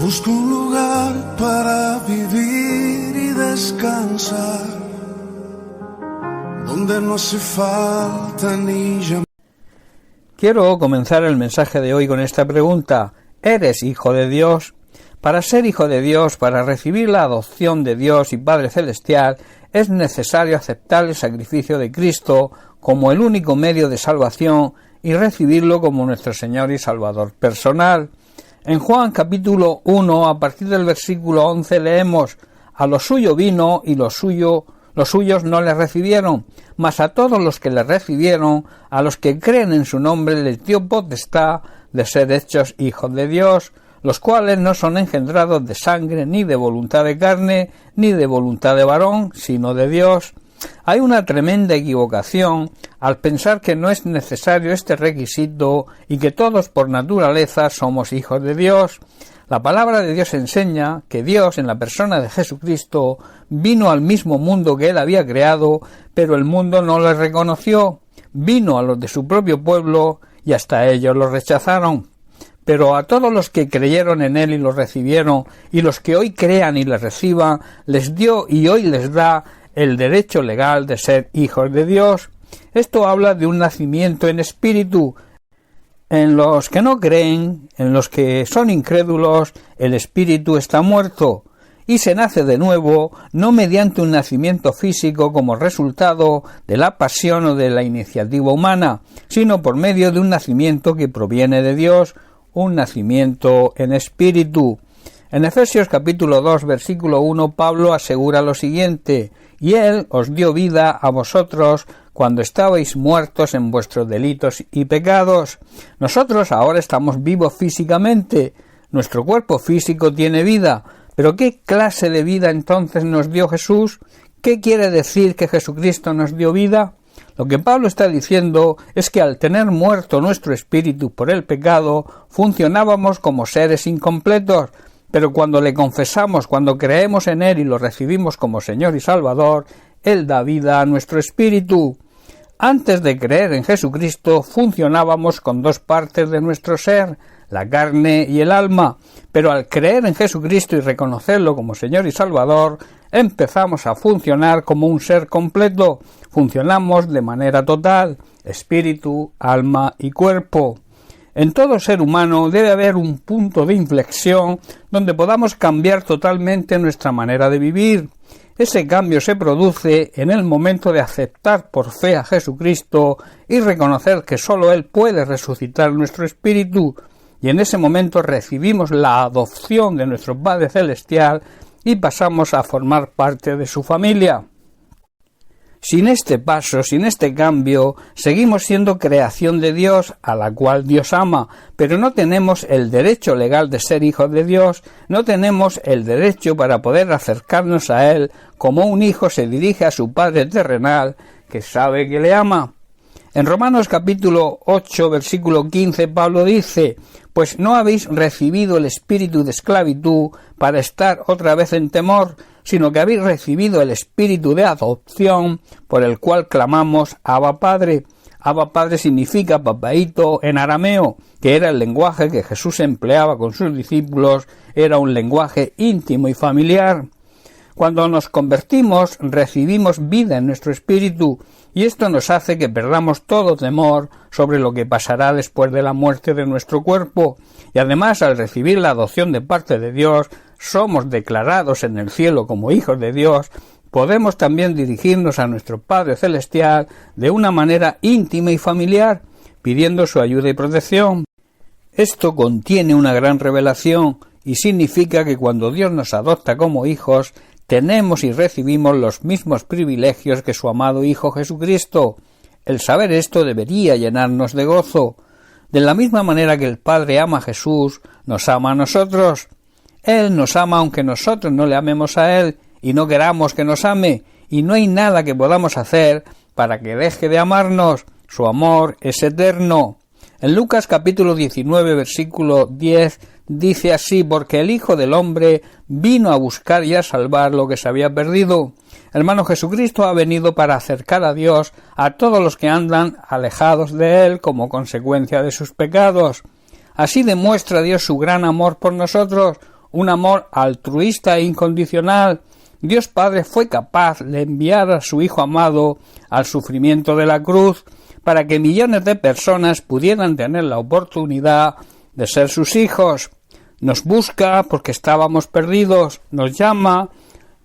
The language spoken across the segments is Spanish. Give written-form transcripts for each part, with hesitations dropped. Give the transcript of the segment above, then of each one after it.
Busco un lugar para vivir y descansar, donde no hace falta ni llamar. Quiero comenzar el mensaje de hoy con esta pregunta: ¿eres hijo de Dios? Para ser hijo de Dios, para recibir la adopción de Dios y Padre Celestial, es necesario aceptar el sacrificio de Cristo como el único medio de salvación y recibirlo como nuestro Señor y Salvador personal. En Juan capítulo 1, a partir del versículo 11, leemos: a lo suyo vino y los suyos no le recibieron, mas a todos los que le recibieron, a los que creen en su nombre, les dio potestad de ser hechos hijos de Dios, los cuales no son engendrados de sangre, ni de voluntad de carne, ni de voluntad de varón, sino de Dios. Hay una tremenda equivocación al pensar que no es necesario este requisito y que todos por naturaleza somos hijos de Dios. La palabra de Dios enseña que Dios, en la persona de Jesucristo, vino al mismo mundo que Él había creado, pero el mundo no le reconoció. Vino a los de su propio pueblo y hasta ellos lo rechazaron. Pero a todos los que creyeron en Él y lo recibieron, y los que hoy crean y le reciban, les dio y hoy les da el derecho legal de ser hijos de Dios. Esto habla de un nacimiento en espíritu. En los que no creen, en los que son incrédulos, el espíritu está muerto, y se nace de nuevo, no mediante un nacimiento físico como resultado de la pasión o de la iniciativa humana, sino por medio de un nacimiento que proviene de Dios, un nacimiento en espíritu. En Efesios capítulo 2, versículo 1, Pablo asegura lo siguiente: y Él os dio vida a vosotros cuando estabais muertos en vuestros delitos y pecados. Nosotros ahora estamos vivos físicamente, nuestro cuerpo físico tiene vida, pero ¿qué clase de vida entonces nos dio Jesús? ¿Qué quiere decir que Jesucristo nos dio vida? Lo que Pablo está diciendo es que al tener muerto nuestro espíritu por el pecado, funcionábamos como seres incompletos, pero cuando le confesamos, cuando creemos en Él y lo recibimos como Señor y Salvador, Él da vida a nuestro espíritu. Antes de creer en Jesucristo, funcionábamos con dos partes de nuestro ser, la carne y el alma, pero al creer en Jesucristo y reconocerlo como Señor y Salvador, empezamos a funcionar como un ser completo. Funcionamos de manera total, espíritu, alma y cuerpo. En todo ser humano debe haber un punto de inflexión donde podamos cambiar totalmente nuestra manera de vivir. Ese cambio se produce en el momento de aceptar por fe a Jesucristo y reconocer que sólo Él puede resucitar nuestro espíritu, y en ese momento recibimos la adopción de nuestro Padre Celestial y pasamos a formar parte de su familia. Sin este paso, sin este cambio, seguimos siendo creación de Dios, a la cual Dios ama, pero no tenemos el derecho legal de ser hijos de Dios, no tenemos el derecho para poder acercarnos a Él como un hijo se dirige a su Padre terrenal, que sabe que le ama. En Romanos capítulo 8, versículo 15, Pablo dice: pues no habéis recibido el espíritu de esclavitud para estar otra vez en temor, sino que habéis recibido el espíritu de adopción, por el cual clamamos Abba Padre. Abba Padre significa papaíto en arameo, que era el lenguaje que Jesús empleaba con sus discípulos, era un lenguaje íntimo y familiar. Cuando nos convertimos, recibimos vida en nuestro espíritu, y esto nos hace que perdamos todo temor sobre lo que pasará después de la muerte de nuestro cuerpo, y además, al recibir la adopción de parte de Dios, somos declarados en el cielo como hijos de Dios. Podemos también dirigirnos a nuestro Padre Celestial de una manera íntima y familiar, pidiendo su ayuda y protección. Esto contiene una gran revelación y significa que cuando Dios nos adopta como hijos, tenemos y recibimos los mismos privilegios que su amado Hijo Jesucristo. El saber esto debería llenarnos de gozo. De la misma manera que el Padre ama a Jesús, nos ama a nosotros. Él nos ama aunque nosotros no le amemos a Él y no queramos que nos ame, y no hay nada que podamos hacer para que deje de amarnos. Su amor es eterno. En Lucas capítulo 19, versículo 10, dice así: porque el Hijo del Hombre vino a buscar y a salvar lo que se había perdido. Hermano, Jesucristo ha venido para acercar a Dios a todos los que andan alejados de Él como consecuencia de sus pecados. Así demuestra Dios su gran amor por nosotros, un amor altruista e incondicional. Dios Padre fue capaz de enviar a su Hijo amado al sufrimiento de la cruz para que millones de personas pudieran tener la oportunidad de ser sus hijos. Nos busca porque estábamos perdidos, nos llama,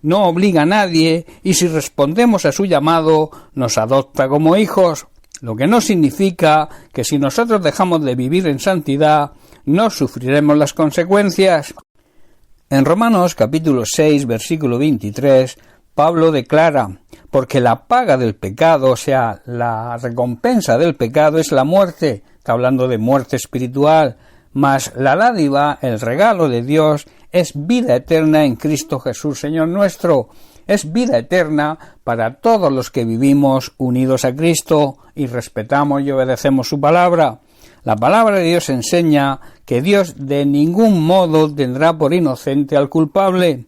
no obliga a nadie y si respondemos a su llamado nos adopta como hijos, lo que no significa que si nosotros dejamos de vivir en santidad no sufriremos las consecuencias. En Romanos capítulo 6 versículo 23 Pablo declara: porque la paga del pecado, o sea, la recompensa del pecado es la muerte, está hablando de muerte espiritual, mas la dádiva, el regalo de Dios, es vida eterna en Cristo Jesús, Señor nuestro. Es vida eterna para todos los que vivimos unidos a Cristo y respetamos y obedecemos su palabra. La palabra de Dios enseña que Dios de ningún modo tendrá por inocente al culpable.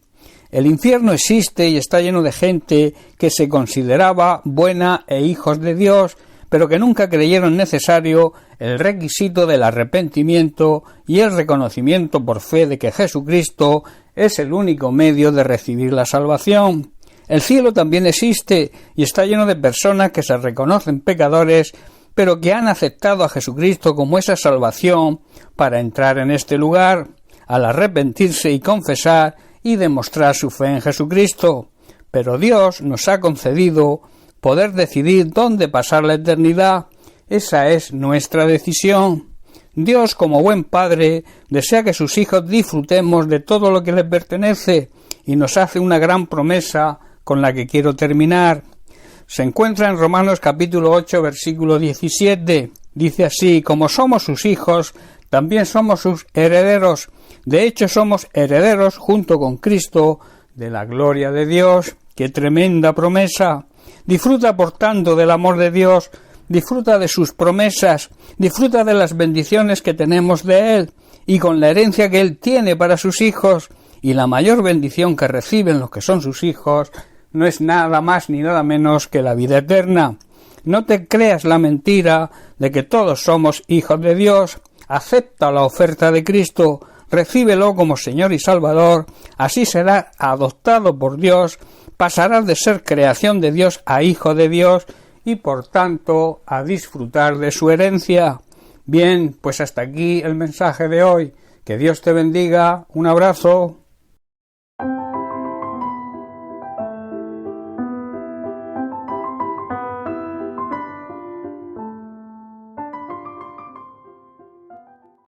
El infierno existe y está lleno de gente que se consideraba buena e hijos de Dios, pero que nunca creyeron necesario el requisito del arrepentimiento y el reconocimiento por fe de que Jesucristo es el único medio de recibir la salvación. El cielo también existe y está lleno de personas que se reconocen pecadores, pero que han aceptado a Jesucristo como esa salvación para entrar en este lugar, al arrepentirse y confesar y demostrar su fe en Jesucristo. Pero Dios nos ha concedido poder decidir dónde pasar la eternidad. Esa es nuestra decisión. Dios, como buen Padre, desea que sus hijos disfrutemos de todo lo que les pertenece y nos hace una gran promesa con la que quiero terminar. Se encuentra en Romanos capítulo 8 versículo 17. Dice así: como somos sus hijos, también somos sus herederos. De hecho, somos herederos junto con Cristo de la gloria de Dios. ¡Qué tremenda promesa! Disfruta, por tanto, del amor de Dios, disfruta de sus promesas, disfruta de las bendiciones que tenemos de Él y con la herencia que Él tiene para sus hijos. Y la mayor bendición que reciben los que son sus hijos no es nada más ni nada menos que la vida eterna. No te creas la mentira de que todos somos hijos de Dios. Acepta la oferta de Cristo, recíbelo como Señor y Salvador, así serás adoptado por Dios, pasarás de ser creación de Dios a hijo de Dios y por tanto a disfrutar de su herencia. Bien, pues hasta aquí el mensaje de hoy. Que Dios te bendiga. Un abrazo.